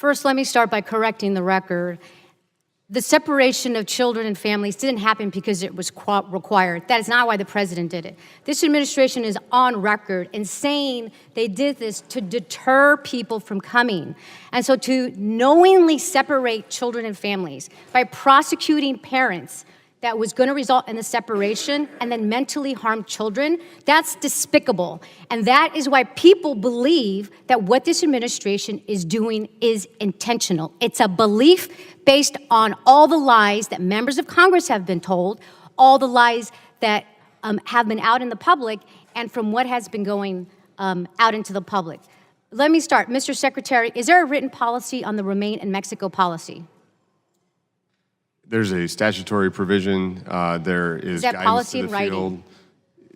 First, let me start by correcting the record. The separation of children and families didn't happen because it was required. That is not why the president did it. This administration is on record in saying they did this to deter people from coming. And so to knowingly separate children and families by prosecuting parents that was going to result in the separation and then mentally harm children, that's despicable. And that is why people believe that what this administration is doing is intentional. It's a belief based on all the lies that members of Congress have been told, all the lies that have been out in the public, and from what has been going out into the public. Let me start. Mr. Secretary, is there a written policy on the Remain in Mexico policy? There's a statutory provision. There is that guidance policy to in the writing? field.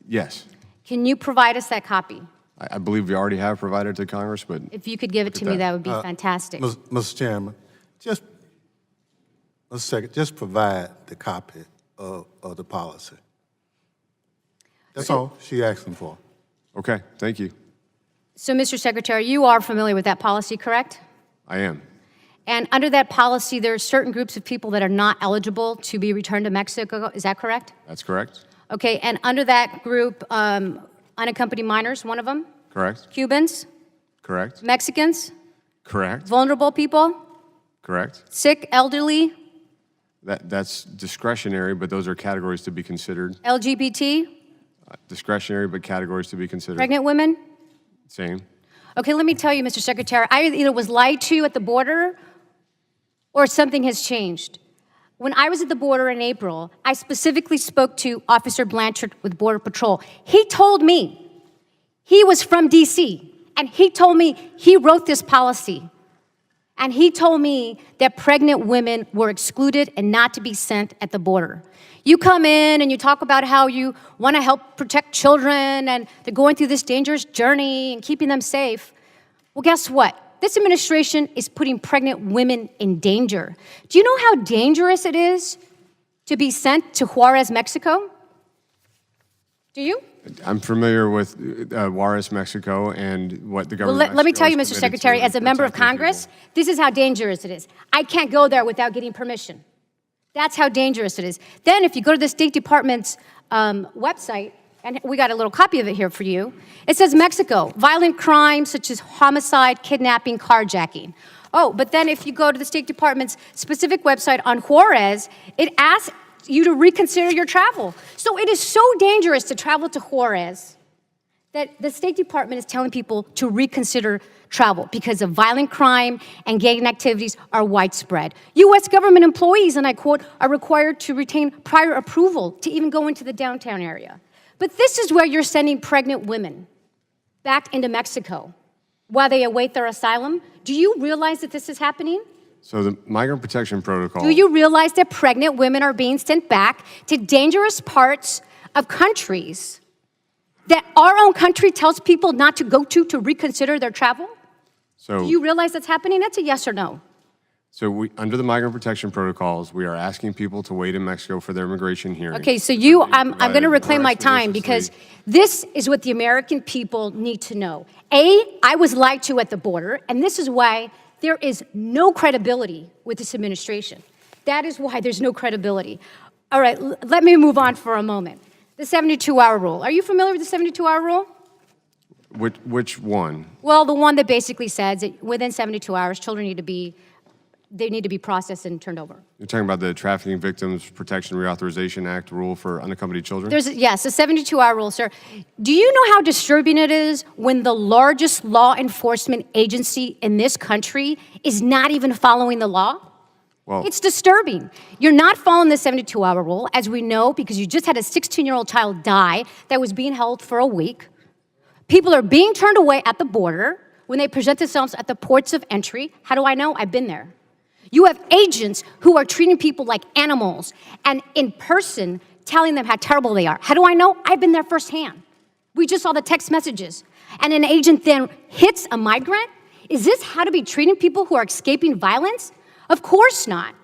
Yes. Can you provide us that copy? I believe we already have provided to Congress, but If you could give it to me, that would be fantastic. Mr. Chairman, just a second, just provide the copy of the policy. That's all she's asking for. okay, thank you. So, Mr. Secretary, you are familiar with that policy, correct? I am. And under that policy, there are certain groups of people that are not eligible to be returned to Mexico. Is that correct? That's correct. Okay, and under that group, unaccompanied minors, one of them? Correct. Cubans? Correct. Mexicans? Correct. Vulnerable people? Correct. Sick, elderly? That's discretionary, but those are categories to be considered. LGBT? Discretionary, but categories to be considered. Pregnant women? Same. Okay, let me tell you, Mr. Secretary, I either was lied to at the border or something has changed. When I was at the border in April, I specifically spoke to Officer Blanchard with Border Patrol. He told me, he was from DC, and he told me he wrote this policy. And he told me that pregnant women were excluded and not to be sent at the border. You come in and you talk about how you want to help protect children and they're going through this dangerous journey and keeping them safe. Well, guess what? This administration is putting pregnant women in danger. Do you know how dangerous it is to be sent to Juarez, Mexico? Do you? I'm familiar with Juarez, Mexico, and what the government. Well, let me tell you, Mr. Secretary, as a member of Congress, this is how dangerous it is. I can't go there without getting permission. That's how dangerous it is. Then if you go to the State Department's website, and we got a little copy of it here for you, it says Mexico, violent crimes such as homicide, kidnapping, carjacking. Oh, but then if you go to the State Department's specific website on Juarez, it asks you to reconsider your travel. So it is so dangerous to travel to Juarez that the State Department is telling people to reconsider travel because of violent crime and gang activities are widespread. U.S. government employees, and I quote, are required to retain prior approval to even go into the downtown area. But this is where you're sending pregnant women back into Mexico while they await their asylum. Do you realize that this is happening? So the Migrant Protection Protocol. Do you realize that pregnant women are being sent back to dangerous parts of countries that our own country tells people not to go to reconsider their travel? So, do you realize that's happening? That's a yes or no. So under the Migrant Protection Protocols, we are asking people to wait in Mexico for their immigration hearing. Okay, so I'm going to reclaim my time because this is what the American people need to know. I was lied to at the border, and this is why there is no credibility with this administration. That is why there's no credibility. All right, let me move on for a moment. The 72-hour rule. Are you familiar with the 72-hour rule? Which one? Well, the one that basically says that within 72 hours, children need to be processed and turned over. You're talking about the Trafficking Victims Protection Reauthorization Act rule for unaccompanied children? Yes, the 72-hour rule, sir. Do you know how disturbing it is when the largest law enforcement agency in this country is not even following the law? Well, it's disturbing. You're not following the 72-hour rule, as we know, because you just had a 16-year-old child die that was being held for a week. People are being turned away at the border when they present themselves at the ports of entry. How do I know? I've been there. You have agents who are treating people like animals and in person telling them how terrible they are. How do I know? I've been there firsthand. We just saw the text messages. And an agent then hits a migrant? Is this how to be treating people who are escaping violence? Of course not.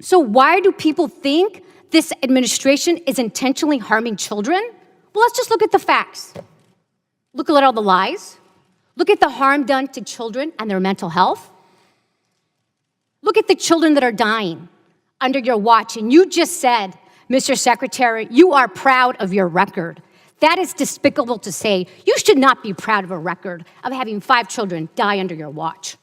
So why do people think this administration is intentionally harming children? Well, let's just look at the facts. Look at all the lies. Look at the harm done to children and their mental health. Look at the children that are dying under your watch. And you just said, Mr. Secretary, you are proud of your record. That is despicable to say. You should not be proud of a record of having 5 children die under your watch.